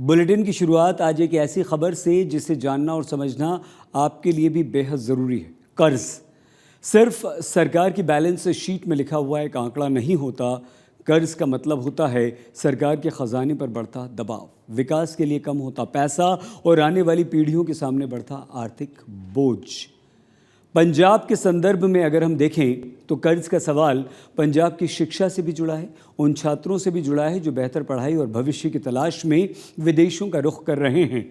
Bulletin की शुरुआत आज एक ऐसी खबर से जिसे जानना और समझना आपके लिए भी बेहद ज़रूरी है। कर्ज सिर्फ सरकार की बैलेंस शीट में लिखा हुआ एक आंकड़ा नहीं होता। कर्ज का मतलब होता है सरकार के ख़जाने पर बढ़ता दबाव, विकास के लिए कम होता पैसा और आने वाली पीढ़ियों के सामने बढ़ता आर्थिक बोझ। पंजाब के संदर्भ में अगर हम देखें तो कर्ज का सवाल पंजाब की शिक्षा से भी जुड़ा है, उन छात्रों से भी जुड़ा है जो बेहतर पढ़ाई और भविष्य की तलाश में विदेशों का रुख कर रहे हैं।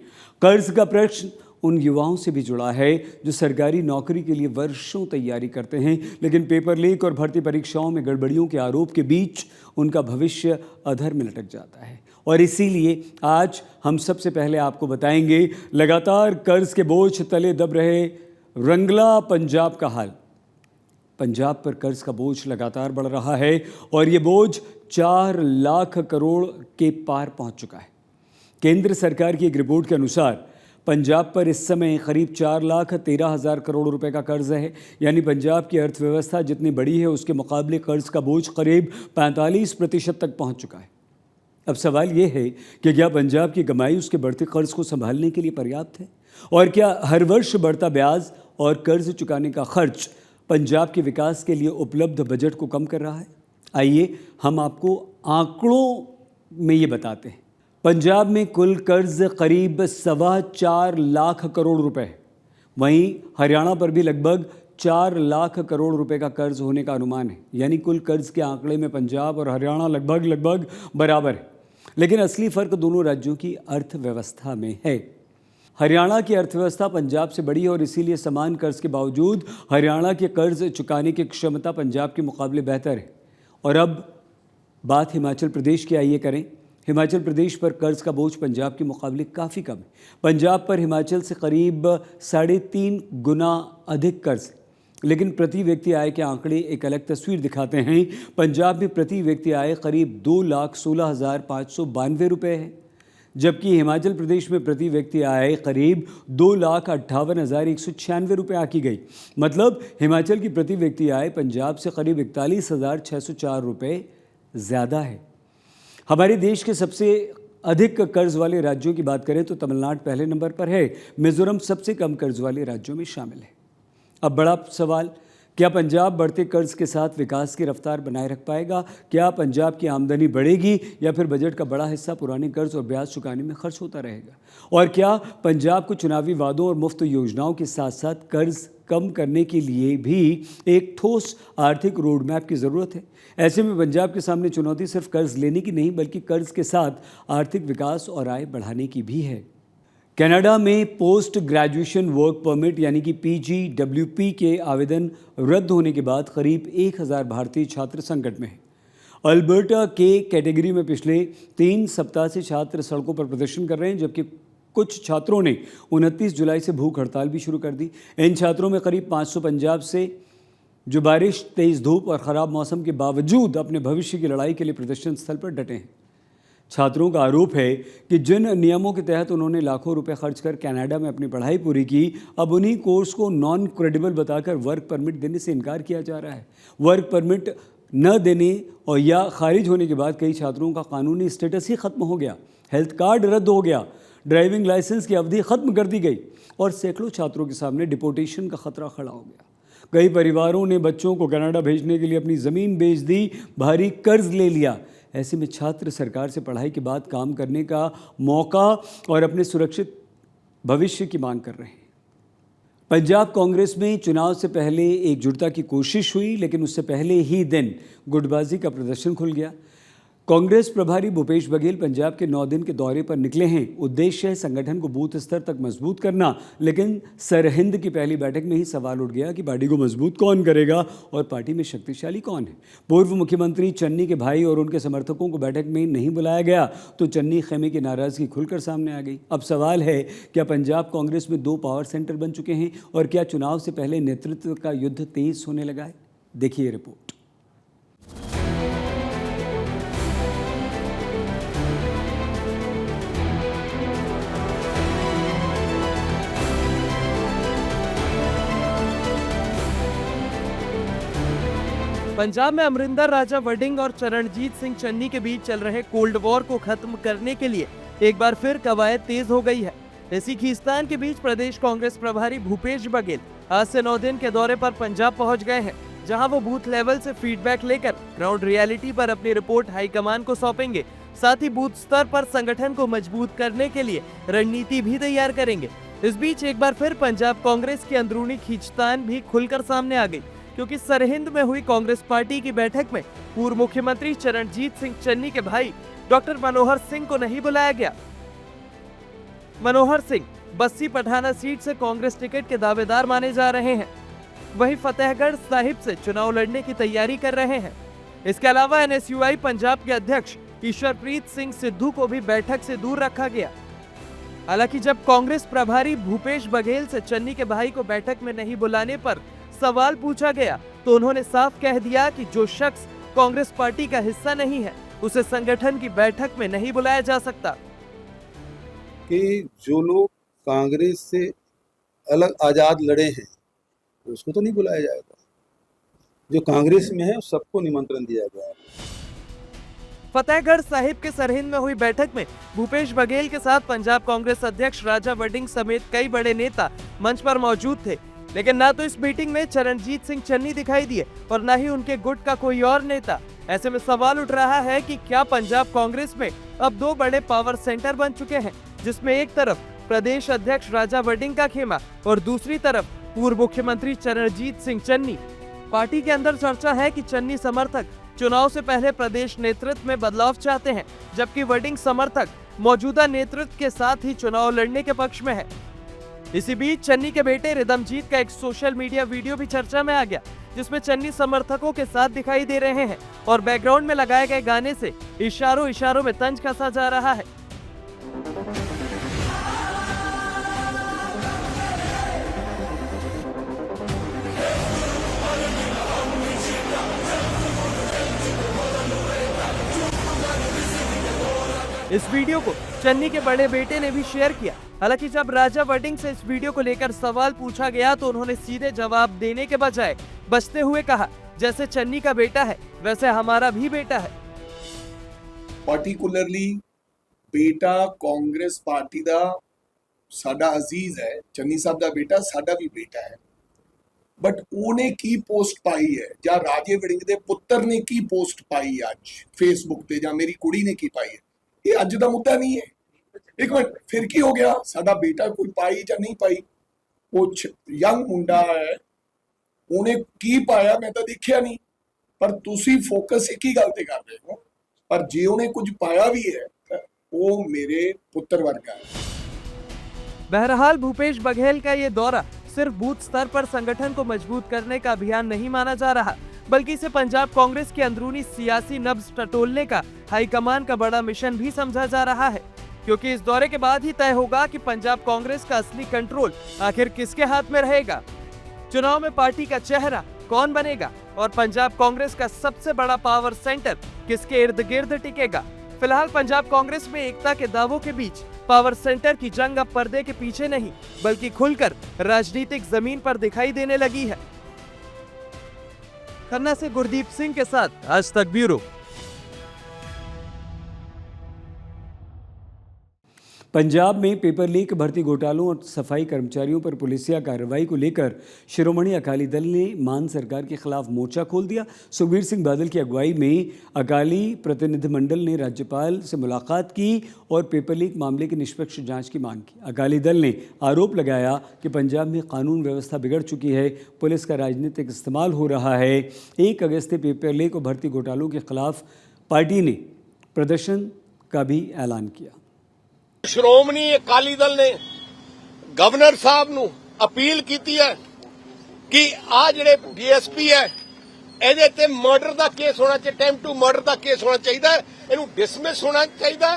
कर्ज का प्रश्न उन युवाओं से भी जुड़ा है जो सरकारी नौकरी के लिए वर्षों तैयारी करते हैं, लेकिन पेपर लीक और भर्ती परीक्षाओं में गड़बड़ियों के आरोप के बीच उनका भविष्य अधर में लटक जाता है। और इसीलिए आज हम सबसे पहले आपको बताएंगे लगातार कर्ज के बोझ तले दब रहे रंगला पंजाब का हाल। पंजाब पर कर्ज का बोझ लगातार बढ़ रहा है और ये बोझ 4 लाख करोड़ के पार पहुंच चुका है। केंद्र सरकार की एक रिपोर्ट के अनुसार पंजाब पर इस समय करीब 4,13,000 करोड़ रुपए का कर्ज है। यानी पंजाब की अर्थव्यवस्था जितनी बड़ी है उसके मुकाबले कर्ज का बोझ करीब 45% तक पहुंच चुका है। अब सवाल ये है कि क्या पंजाब की कमाई उसके बढ़ते कर्ज को संभालने के लिए पर्याप्त है, और क्या हर वर्ष बढ़ता ब्याज और कर्ज चुकाने का खर्च पंजाब के विकास के लिए उपलब्ध बजट को कम कर रहा है। आइए हम आपको आंकड़ों में ये बताते हैं। पंजाब में कुल कर्ज करीब 4.25 लाख करोड़ रुपए है। वहीं हरियाणा पर भी लगभग 4 लाख करोड़ रुपए का कर्ज होने का अनुमान है। यानी कुल कर्ज के आंकड़े में पंजाब और हरियाणा लगभग बराबर है। लेकिन असली फर्क दोनों राज्यों की अर्थव्यवस्था में है। हरियाणा की अर्थव्यवस्था पंजाब से बड़ी है और इसीलिए समान कर्ज के बावजूद हरियाणा के कर्ज चुकाने की क्षमता पंजाब के मुकाबले बेहतर है। और अब बात हिमाचल प्रदेश की आइए करें। हिमाचल प्रदेश पर कर्ज का बोझ पंजाब के मुकाबले काफ़ी कम है। पंजाब पर हिमाचल से करीब 3.5 गुना अधिक कर्ज है। लेकिन प्रति व्यक्ति आय के आंकड़े एक अलग तस्वीर दिखाते हैं। पंजाब में प्रति व्यक्ति आय करीब 2,16,592 रुपये है, जबकि हिमाचल प्रदेश में प्रति व्यक्ति आय करीब 2,58,196 रुपये आकी गई। मतलब हिमाचल की प्रति व्यक्ति आय पंजाब से करीब 41,604 रुपये ज़्यादा है। हमारे देश के सबसे अधिक कर्ज वाले राज्यों की बात करें तो तमिलनाडु पहले नंबर पर है। मिजोरम सबसे कम कर्ज वाले राज्यों में शामिल है। अब बड़ा सवाल, क्या पंजाब बढ़ते कर्ज के साथ विकास की रफ्तार बनाए रख पाएगा? क्या पंजाब की आमदनी बढ़ेगी या फिर बजट का बड़ा हिस्सा पुराने कर्ज और ब्याज चुकाने में खर्च होता रहेगा? और क्या पंजाब को चुनावी वादों और मुफ्त योजनाओं के साथ साथ कर्ज कम करने के लिए भी एक ठोस आर्थिक रोड मैप की ज़रूरत है? ऐसे में पंजाब के सामने चुनौती सिर्फ कर्ज लेने की नहीं बल्कि कर्ज के साथ आर्थिक विकास और आय बढ़ाने की भी है। कनाडा में पोस्ट ग्रेजुएशन वर्क परमिट यानी कि PGWP के आवेदन रद्द होने के बाद करीब 1,000 भारतीय छात्र संकट में हैं। अल्बर्टा के कैटेगरी में पिछले 3 सप्ताह से छात्र सड़कों पर प्रदर्शन कर रहे हैं, जबकि कुछ छात्रों ने 29 जुलाई से भूख हड़ताल भी शुरू कर दी। इन छात्रों में करीब 500 पंजाब से जो बारिश, तेज़ धूप और ख़राब मौसम के बावजूद अपने भविष्य की लड़ाई के लिए प्रदर्शन स्थल पर डटे हैं। छात्रों का आरोप है कि जिन नियमों के तहत उन्होंने लाखों रुपए खर्च कर कनाडा में अपनी पढ़ाई पूरी की, अब उन्हीं कोर्स को नॉन क्रेडिबल बताकर वर्क परमिट देने से इनकार किया जा रहा है। वर्क परमिट न देने और या खारिज होने के बाद कई छात्रों का कानूनी स्टेटस ही खत्म हो गया, हेल्थ कार्ड रद्द हो गया, ड्राइविंग लाइसेंस की अवधि खत्म कर दी गई और सैकड़ों छात्रों के सामने डिपोर्टेशन का खतरा खड़ा हो गया। कई परिवारों ने बच्चों को कनाडा भेजने के लिए अपनी ज़मीन बेच दी, भारी कर्ज ले लिया। ऐसे में छात्र सरकार से पढ़ाई के बाद काम करने का मौका और अपने सुरक्षित भविष्य की मांग कर रहे हैं। पंजाब कांग्रेस में चुनाव से पहले एकजुटता की कोशिश हुई, लेकिन उससे पहले ही दिन गुटबाजी का प्रदर्शन खुल गया। कांग्रेस प्रभारी भूपेश बघेल पंजाब के 9 दिन के दौरे पर निकले हैं। उद्देश्य है संगठन को बूथ स्तर तक मजबूत करना, लेकिन सरहिंद की पहली बैठक में ही सवाल उठ गया कि पार्टी को मजबूत कौन करेगा और पार्टी में शक्तिशाली कौन है। पूर्व मुख्यमंत्री चन्नी के भाई और उनके समर्थकों को बैठक में नहीं बुलाया गया तो चन्नी खेमे की नाराजगी खुलकर सामने आ गई। अब सवाल है, क्या पंजाब कांग्रेस में 2 पावर सेंटर बन चुके हैं और क्या चुनाव से पहले नेतृत्व का युद्ध तेज होने लगा है? देखिए रिपोर्ट। पंजाब में अमरिंदर राजा वडिंग और चरणजीत सिंह चन्नी के बीच चल रहे कोल्ड वॉर को खत्म करने के लिए एक बार फिर कवायद तेज हो गई है। इसी खींचतान के बीच प्रदेश कांग्रेस प्रभारी भूपेश बघेल आज से 9 दिन के दौरे पर पंजाब पहुंच गए हैं, जहां वो बूथ लेवल से फीडबैक लेकर ग्राउंड रियलिटी पर अपनी रिपोर्ट हाईकमान को सौंपेंगे। साथ ही बूथ स्तर पर संगठन को मजबूत करने के लिए रणनीति भी तैयार करेंगे। इस बीच एक बार फिर पंजाब कांग्रेस की अंदरूनी खींचतान भी खुलकर सामने आ गई, क्योंकि सरहिंद में हुई कांग्रेस पार्टी की बैठक में पूर्व मुख्यमंत्री चरणजीत सिंह चन्नी के भाई डॉक्टर मनोहर सिंह को नहीं बुलाया गया। मनोहर सिंह बस्सी पठाना सीट से कांग्रेस टिकट के दावेदार माने जा रहे हैं। वहीं फतेहगढ़ साहिब से चुनाव लड़ने की तैयारी कर रहे हैं। इसके अलावा NSUI पंजाब के अध्यक्ष ईश्वरप्रीत सिंह सिद्धू को भी बैठक से दूर रखा गया। हालांकि जब कांग्रेस प्रभारी भूपेश बघेल से चन्नी के भाई को बैठक में नहीं बुलाने पर सवाल पूछा गया, तो उन्होंने साफ कह दिया कि जो शख्स कांग्रेस पार्टी का हिस्सा नहीं है, उसे संगठन की बैठक में नहीं बुलाया जा सकता। कि जो लोग कांग्रेस से अलग आजाद लड़े हैं उसको तो नहीं बुलाया जाएगा, जो कांग्रेस में है सबको निमंत्रण दिया गया है। फतेहगढ़ साहिब के सरहिंद में हुई बैठक में भूपेश बघेल के साथ पंजाब कांग्रेस अध्यक्ष राजा वडिंग समेत कई बड़े नेता मंच पर मौजूद थे, लेकिन न तो इस मीटिंग में चरणजीत सिंह चन्नी दिखाई दिए और न ही उनके गुट का कोई और नेता। ऐसे में सवाल उठ रहा है कि क्या पंजाब कांग्रेस में अब 2 बड़े पावर सेंटर बन चुके हैं, जिसमें एक तरफ प्रदेश अध्यक्ष राजा वडिंग का खेमा और दूसरी तरफ पूर्व मुख्यमंत्री चरणजीत सिंह चन्नी। पार्टी के अंदर चर्चा है कि चन्नी समर्थक चुनाव से पहले प्रदेश नेतृत्व में बदलाव चाहते हैं, जबकि वडिंग समर्थक मौजूदा नेतृत्व के साथ ही चुनाव लड़ने के पक्ष में है। इसी बीच चन्नी के बेटे रिदमजीत का एक सोशल मीडिया वीडियो भी चर्चा में आ गया, जिसमें चन्नी समर्थकों के साथ दिखाई दे रहे हैं और बैकग्राउंड में लगाए गए गाने से इशारों इशारों में तंज कसा जा रहा है। इस वीडियो को चन्नी के बड़े बेटे ने भी शेयर किया। हालांकि जब राजा वडिंग से इस वीडियो को लेकर सवाल पूछा गया, तो उन्होंने सीधे जवाब देने के बजाय बचते हुए कहा, जैसे चन्नी का बेटा है वैसे हमारा भी बेटा है। पार्टिकुलरली बेटा कांग्रेस पार्टी ਦਾ ਸਾਡਾ ਅਜ਼ੀਜ਼ ਹੈ, ਚੰਨੀ ਸਾਹਿਬ ਦਾ ਬੇਟਾ ਸਾਡਾ ਵੀ ਬੇਟਾ ਹੈ, ਬਟ ਉਹਨੇ ਕੀ ਪੋਸਟ ਪਾਈ ਹੈ ਜਾਂ ਰਾਜੇ ਵੜਿੰਗ ਦੇ ਪੁੱਤਰ ਨੇ ਕੀ ਪੋਸਟ ਪਾਈ ਅੱਜ ਫੇਸਬੁੱਕ ਤੇ ਜਾਂ ਮੇਰੀ ਕੁੜੀ ਨੇ ਕੀ ਪਾਈ ਹੈ, ਇਹ ਅੱਜ ਦਾ ਮੁੱਦਾ ਨਹੀਂ ਹੈ। ਇੱਕ ਮਿੰਟ, ਫਿਰ ਕੀ ਹੋ ਗਿਆ? ਸਾਡਾ ਬੇਟਾ ਕੋਈ ਪਾਈ ਜਾਂ ਨਹੀਂ ਪਾਈ, ਉਹ ਯੰਗ ਮੁੰਡਾ ਹੈ, ਉਹਨੇ ਕੀ ਪਾਇਆ ਮੈਂ ਤਾਂ ਦੇਖਿਆ ਨਹੀਂ, ਪਰ ਤੁਸੀਂ ਫੋਕਸ ਇੱਕ ਹੀ ਗੱਲ ਤੇ ਕਰ ਰਹੇ ਹੋ। ਪਰ ਜੇ ਉਹਨੇ ਕੁਝ ਪਾਇਆ ਵੀ ਹੈ ਤਾਂ ਉਹ ਮੇਰੇ ਪੁੱਤਰ ਵਰਗਾ ਹੈ। बहरहाल भूपेश बघेल का ये दौरा सिर्फ बूथ स्तर पर संगठन को मजबूत करने का अभियान नहीं माना जा रहा, बल्कि इसे पंजाब कांग्रेस की अंदरूनी सियासी नब्ज टटोलने का हाईकमान का बड़ा मिशन भी समझा जा रहा है, क्योंकि इस दौरे के बाद ही तय होगा कि पंजाब कांग्रेस का असली कंट्रोल आखिर किसके हाथ में रहेगा। चुनाव में पार्टी का चेहरा कौन बनेगा और पंजाब कांग्रेस का सबसे बड़ा पावर सेंटर किसके इर्द गिर्द टिकेगा। फिलहाल पंजाब कांग्रेस में एकता के दावों के बीच पावर सेंटर की जंग अब पर्दे के पीछे नहीं, बल्कि खुलकर राजनीतिक जमीन पर दिखाई देने लगी है। खन्ना से गुरदीप सिंह के साथ आज तक ब्यूरो। पंजाब में पेपर लीक, भर्ती घोटालों और सफाई कर्मचारियों पर पुलिसिया कार्रवाई को लेकर शिरोमणि अकाली दल ने मान सरकार के खिलाफ मोर्चा खोल दिया। सुखबीर सिंह बादल की अगुवाई में अकाली प्रतिनिधिमंडल ने राज्यपाल से मुलाकात की और पेपर लीक मामले की निष्पक्ष जांच की मांग की। अकाली दल ने आरोप लगाया कि पंजाब में कानून व्यवस्था बिगड़ चुकी है, पुलिस का राजनीतिक इस्तेमाल हो रहा है। 1 अगस्त से पेपर लीक और भर्ती घोटालों के खिलाफ पार्टी ने प्रदर्शन का भी ऐलान किया। ਸ਼੍ਰੋਮਣੀ ਅਕਾਲੀ ਦਲ ਨੇ ਗਵਰਨਰ ਸਾਹਿਬ ਨੂੰ ਅਪੀਲ ਕੀਤੀ ਹੈ ਕਿ ਆ ਜਿਹੜੇ ਡੀਐਸਪੀ ਹੈ ਇਹਦੇ ਤੇ ਮਰਡਰ ਦਾ ਕੇਸ ਹੋਣਾ ਚਾਹੀਦਾ, ਅਟੈਂਪਟ ਟੂ ਮਰਡਰ ਦਾ ਕੇਸ ਹੋਣਾ ਚਾਹੀਦਾ, ਇਹਨੂੰ ਡਿਸਮਿਸ ਹੋਣਾ ਚਾਹੀਦਾ।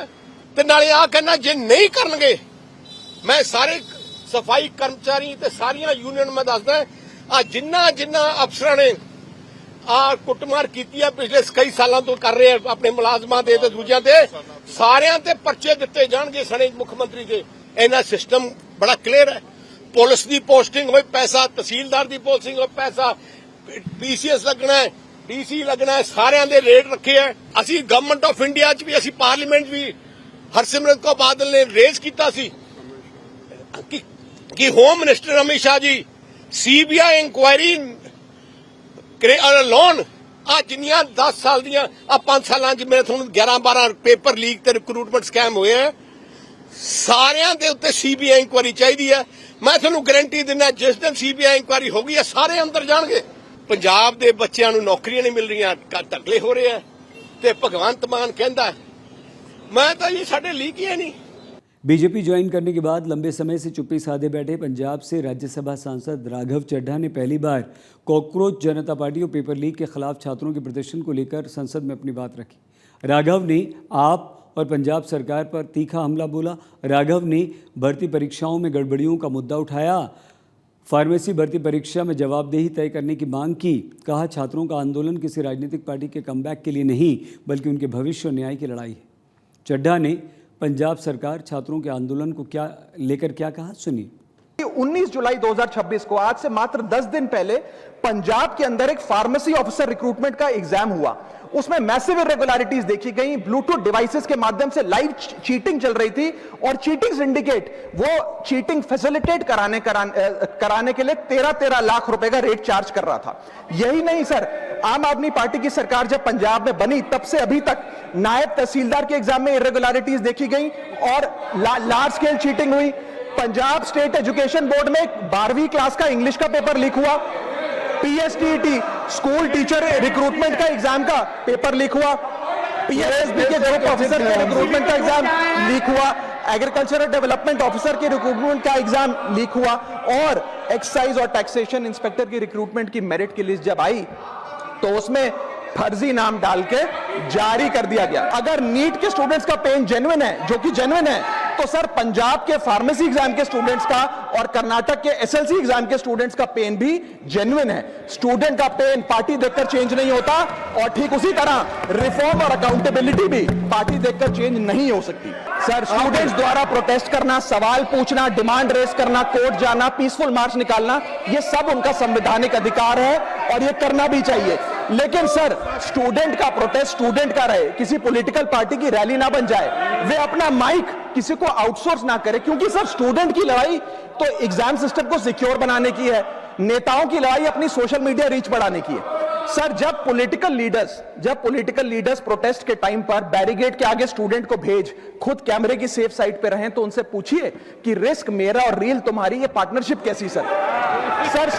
ਤੇ ਨਾਲੇ ਆ ਕਹਿਣਾ ਜੇ ਨਹੀਂ ਕਰਨਗੇ ਮੈਂ ਸਾਰੇ ਸਫਾਈ ਕਰਮਚਾਰੀ ਤੇ ਸਾਰੀਆਂ ਯੂਨੀਅਨ ਮੈਂ ਦੱਸਦਾ ਆ ਜਿੰਨਾ ਅਫਸਰਾਂ ਨੇ ਆ ਕੁੱਟਮਾਰ ਕੀਤੀ ਆ ਪਿਛਲੇ ਕਈ ਸਾਲਾਂ ਤੋਂ ਕਰ ਰਹੇ ਆ ਆਪਣੇ ਮੁਲਾਜ਼ਮਾਂ ਦੇ ਤੇ ਦੂਜਿਆਂ ਤੇ ਸਾਰਿਆਂ ਤੇ ਪਰਚੇ ਦਿੱਤੇ ਜਾਣਗੇ ਸਣੇ ਮੁੱਖ ਮੰਤਰੀ ਦੇ। ਇਹਨਾਂ ਸਿਸਟਮ ਬੜਾ ਕਲੀਅਰ ਹੈ। ਪੁਲਿਸ ਦੀ ਪੋਸਟਿੰਗ ਹੋਏ ਪੈਸਾ, ਤਹਿਸੀਲਦਾਰ ਦੀ ਪੋਸਟਿੰਗ ਹੋਏ ਪੈਸਾ, ਪੀਸੀਐਸ ਲੱਗਣਾ ਹੈ, ਡੀਸੀ ਲੱਗਣਾ ਹੈ, ਸਾਰਿਆਂ ਦੇ ਰੇਟ ਰੱਖੇ ਆ। ਅਸੀਂ ਗਵਰਨਮੈਂਟ ਆਫ ਇੰਡੀਆ 'ਚ ਵੀ, ਅਸੀਂ ਪਾਰਲੀਮੈਂਟ ਵੀ हरसिमरत कौर बादल ने रेज किया सी कि home minister Amit Shah ji CBI inquiry loan आ जिन्नियां 10 साल दियां आ 5 सालां च मेरे थोड़ा 11-12 पेपर लीक ते रिक्रूटमेंट स्कैम होए हैं सारियां दे उत्ते सीबीआई इंक्वायरी चाहिदी है। मैं थोनू गारंटी दिना जिस दिन सीबीआई इंक्वायरी होगी सारे अंदर जाणगे। पंजाब दे बच्चों नूं नौकरियां नहीं मिल रही, धकले हो रहे हैं ते भगवंत मान कहंदा मैं तो ये साडे लीक ही है नहीं। बीजेपी ज्वाइन करने के बाद लंबे समय से चुप्पी साधे बैठे पंजाब से राज्यसभा सांसद राघव चड्ढा ने पहली बार कॉकरोच जनता पार्टी और पेपर लीक के खिलाफ छात्रों के प्रदर्शन को लेकर संसद में अपनी बात रखी। राघव ने आप और पंजाब सरकार पर तीखा हमला बोला। राघव ने भर्ती परीक्षाओं में गड़बड़ियों का मुद्दा उठाया। फार्मेसी भर्ती परीक्षा में जवाबदेही तय करने की मांग की। कहा छात्रों का आंदोलन किसी राजनीतिक पार्टी के कमबैक के लिए नहीं बल्कि उनके भविष्य और न्याय की लड़ाई है। चड्ढा ने पंजाब सरकार छात्रों के आंदोलन को लेकर क्या कहा, सुनिए। 19 जुलाई 2026 को आज से मात्र 10 दिन पहले पंजाब के अंदर एक फार्मेसी ऑफिसर रिक्रूटमेंट का एग्जाम हुआ। उसमें मैसिव इरेगुलरिटीज देखी गई। ब्लूटूथ डिवाइसेस के माध्यम से लाइव चीटिंग चल रही थी और चीटिंग सिंडिकेट वो चीटिंग फैसिलिटेट कराने के लिए 13 लाख रुपए का रेट चार्ज कर रहा था। यही नहीं सर, आम आदमी पार्टी की सरकार जब पंजाब में बनी तब से अभी तक नायब तहसीलदार के एग्जाम में इरेगुलरिटीज देखी गई और लार्ज स्केल चीटिंग हुई। पंजाब स्टेट एजुकेशन बोर्ड में 12वीं क्लास का इंग्लिश का पेपर लीक हुआ। पीएसटीटी स्कूल टीचर रिक्रूटमेंट का एग्जाम का पेपर लीक हुआ। पीएसएसबी के ग्रुप ऑफिसर के रिक्रूटमेंट का एग्जाम लीक हुआ। एग्रीकल्चरल डेवलपमेंट ऑफिसर के रिक्रूटमेंट का एग्जाम लीक हुआ और एक्साइज और टैक्सेशन इंस्पेक्टर की रिक्रूटमेंट की मेरिट की लिस्ट जब आई तो उसमें फर्जी नाम डाल के जारी कर दिया गया। अगर नीट के स्टूडेंट्स का पेन जेन्युइन है, जो कि जेन्युइन है, तो सर पंजाब के फार्मेसी एग्जाम के स्टूडेंट्स का और कर्नाटक के एसएलसी एग्जाम के स्टूडेंट्स का पेन भी जेन्युइन है। स्टूडेंट का पेन पार्टी देखकर चेंज नहीं होता और ठीक उसी तरह रिफॉर्म और अकाउंटेबिलिटी भी पार्टी देखकर चेंज नहीं हो सकती। सर स्टूडेंट्स द्वारा प्रोटेस्ट करना, सवाल पूछना, डिमांड रेस करना, कोर्ट जाना, पीसफुल मार्च निकालना, ये सब उनका संवैधानिक अधिकार है और ये करना भी चाहिए। लेकिन सर स्टूडेंट का प्रोटेस्ट स्टूडेंट का रहे, किसी पॉलिटिकल पार्टी की रैली ना बन जाए। वे अपना माइक किसी को आउटसोर्स ना करे, क्योंकि सर स्टूडेंट की लड़ाई तो एग्जाम सिस्टम को सिक्योर बनाने की है, नेताओं की लड़ाई अपनी सोशल मीडिया रीच बढ़ाने की है। सर जब पॉलिटिकल लीडर्स प्रोटेस्ट के टाइम पर बैरिकेड के आगे स्टूडेंट को भेज खुद कैमरे की सेफ साइड पे रहें तो उनसे पूछिए कि रिस्क मेरा और रील तुम्हारी, ये पार्टनरशिप कैसी? सर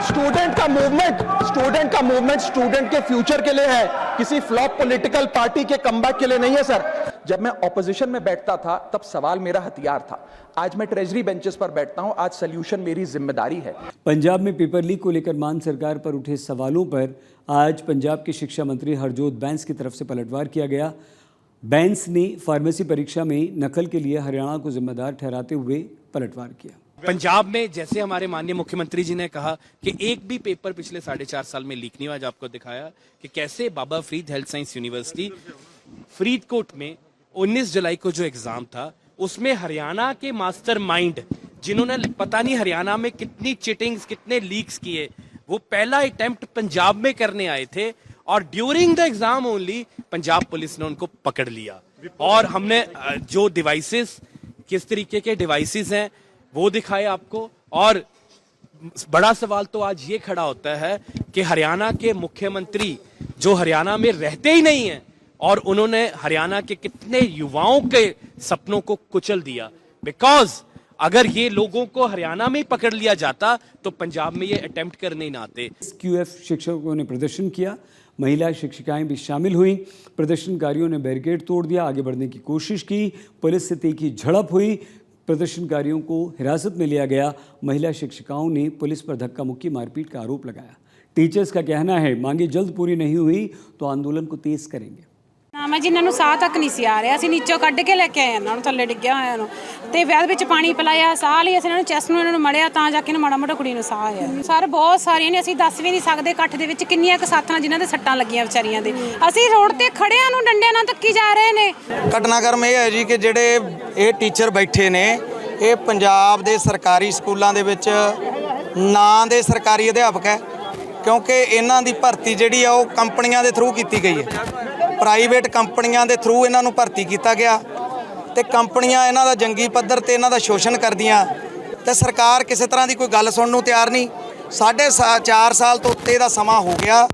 स्टूडेंट का मूवमेंट स्टूडेंट के फ्यूचर के लिए है, किसी फ्लॉप पॉलिटिकल पार्टी के कमबैक के लिए नहीं है। सर जब मैं ऑपोजिशन में बैठता था तब सवाल मेरा हथियार था, आज मैं ट्रेजरी बेंचेस पर बैठता हूं, आज सॉल्यूशन मेरी जिम्मेदारी है। पंजाब में पेपर लीक को लेकर मान सरकार पर उठे सवालों पर आज पंजाब के शिक्षा मंत्री हरजोत बैंस की तरफ से पलटवार किया गया। बैंस ने फार्मेसी परीक्षा में नकल के लिए हरियाणा को जिम्मेदार ठहराते हुए पलटवार किया। पंजाब में जैसे हमारे माननीय मुख्यमंत्री जी ने कहा कि एक भी पेपर पिछले 4.5 साल में लीक नहीं हुआ, आज आपको दिखाया कि कैसे Baba Farid health science university Faridkot में 19 जुलाई को जो एग्जाम था उसमें हरियाणा के मास्टरमाइंड जिन्होंने पता नहीं हरियाणा में कितनी चिटिंग्स कितने लीक्स किए, वो पहला अटेम्प्ट पंजाब में करने आए थे और during the exam only Punjab police ने उनको पकड़ लिया। और हमने जो डिवाइसेस, किस तरीके के डिवाइसेस हैं वो दिखाए आपको। और बड़ा सवाल तो आज ये खड़ा होता है कि हरियाणा के मुख्यमंत्री जो हरियाणा में रहते ही नहीं हैं और उन्होंने हरियाणा के कितने युवाओं के सपनों को कुचल दिया। बिकॉज अगर ये लोगों को हरियाणा में ही पकड़ लिया जाता तो पंजाब में ये अटेम्प्ट करने ही ना आते। क्यूएफ शिक्षकों ने प्रदर्शन किया, महिला शिक्षिकाएं भी शामिल हुई। प्रदर्शनकारियों ने बैरिकेड तोड़ दिया, आगे बढ़ने की कोशिश की, पुलिस से तीखी झड़प हुई, प्रदर्शनकारियों को हिरासत में लिया गया। महिला शिक्षिकाओं ने पुलिस पर धक्का मुक्की मारपीट का आरोप लगाया। टीचर्स का कहना है मांगे जल्द पूरी नहीं हुई तो आंदोलन को तेज करेंगे। मैं जिन्होंने साह तक नहीं सी आ रहा, ਅਸੀਂ ਨੀਚੋਂ ਕੱਢ ਕੇ ਲੈ ਕੇ ਆਏ ਇਹਨਾਂ ਨੂੰ, ਥੱਲੇ ਡਿੱਗਿਆ ਹੋਇਆ ਨੂੰ ਤੇ ਬਾਅਦ ਵਿੱਚ ਪਾਣੀ ਪਿਲਾਇਆ, ਸਾਹ ਲਈ ਅਸੀਂ ਇਹਨਾਂ ਨੂੰ ਚੈਸਟ ਨੂੰ ਇਹਨਾਂ ਨੂੰ ਮੜਿਆ ਤਾਂ ਜਾ ਕੇ ਮਾੜਾ ਮੋਟਾ ਕੁੜੀ ਨੂੰ ਸਾਹ ਆਇਆ। ਸਰ ਬਹੁਤ ਸਾਰੀਆਂ ਨੇ, ਅਸੀਂ ਦੱਸ ਵੀ ਨਹੀਂ ਸਕਦੇ ਇਕੱਠ ਦੇ ਵਿੱਚ ਕਿੰਨੀਆਂ ਕੁ ਸਾਥਾਂ ਜਿਨ੍ਹਾਂ ਦੇ ਸੱਟਾਂ ਲੱਗੀਆਂ ਵਿਚਾਰੀਆਂ ਦੇ। ਅਸੀਂ ਰੋਡ ਤੇ ਖੜਿਆਂ ਨੂੰ ਡੰਡਿਆਂ ਨਾਲ ਧੱਕੀ ਜਾ ਰਹੇ ਨੇ। ਘਟਨਾਕ੍ਰਮ ਇਹ ਹੈ ਜੀ ਕਿ ਜਿਹੜੇ ਇਹ ਟੀਚਰ ਬੈਠੇ ਨੇ ਇਹ ਪੰਜਾਬ ਦੇ ਸਰਕਾਰੀ ਸਕੂਲਾਂ ਦੇ ਵਿੱਚ ਨਾਂ ਦੇ ਸਰਕਾਰੀ ਅਧਿਆਪਕ ਹੈ, ਕਿਉਂਕਿ ਇਹਨਾਂ ਦੀ ਭਰਤੀ ਜਿਹੜੀ ਆ ਉਹ ਕੰਪਨੀਆਂ ਦੇ ਥਰੂ ਕੀਤੀ ਗਈ ਹੈ। ਪ੍ਰਾਈਵੇਟ ਕੰਪਨੀਆਂ ਦੇ ਥਰੂ ਇਹਨਾਂ ਨੂੰ ਭਰਤੀ ਕੀਤਾ ਗਿਆ ਤੇ ਕੰਪਨੀਆਂ ਇਹਨਾਂ ਦਾ ਜੰਗੀ ਪੱਧਰ ਤੇ ਇਹਨਾਂ ਦਾ ਸ਼ੋਸ਼ਣ ਕਰਦੀਆਂ ਤੇ ਸਰਕਾਰ ਕਿਸੇ ਤਰ੍ਹਾਂ ਦੀ ਕੋਈ ਗੱਲ ਸੁਣਨ ਨੂੰ ਤਿਆਰ ਨਹੀਂ। 4.5 ਸਾਲ ਤੋਂ ਉੱਤੇ ਦਾ ਸਮਾਂ ਹੋ ਗਿਆ,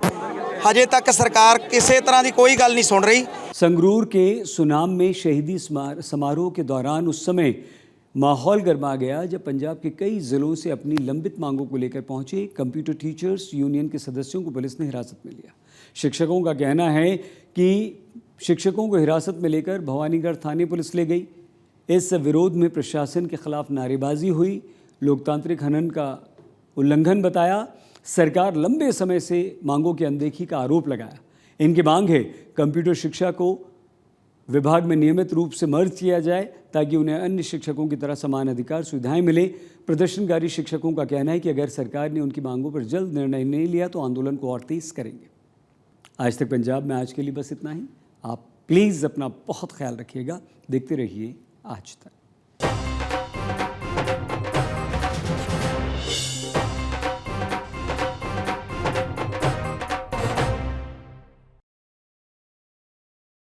हजे तक सरकार किसी तरह की कोई गल नहीं सुन रही। संगरूर के सुनाम में शहीदी समारोह के दौरान उस समय माहौल गर्मा गया जब पंजाब के कई जिलों से अपनी लंबित मांगों को लेकर पहुंचे कंप्यूटर टीचर्स यूनियन के सदस्यों को पुलिस ने हिरासत में लिया। शिक्षकों का कहना है कि शिक्षकों को हिरासत में लेकर भवानीगढ़ थाने पुलिस ले गई। इस विरोध में प्रशासन के खिलाफ नारेबाजी हुई, लोकतांत्रिक हनन का उल्लंघन बताया, सरकार लंबे समय से मांगों की अनदेखी का आरोप लगाया। इनकी मांग है कंप्यूटर शिक्षा को विभाग में नियमित रूप से मर्ज किया जाए ताकि उन्हें अन्य शिक्षकों की तरह समान अधिकार सुविधाएं मिले। प्रदर्शनकारी शिक्षकों का कहना है कि अगर सरकार ने उनकी मांगों पर जल्द निर्णय नहीं लिया तो आंदोलन को और तेज करेंगे। आज तक पंजाब में आज के लिए बस इतना ही। आप प्लीज़ अपना बहुत ख्याल रखिएगा। देखते रहिए आज तक।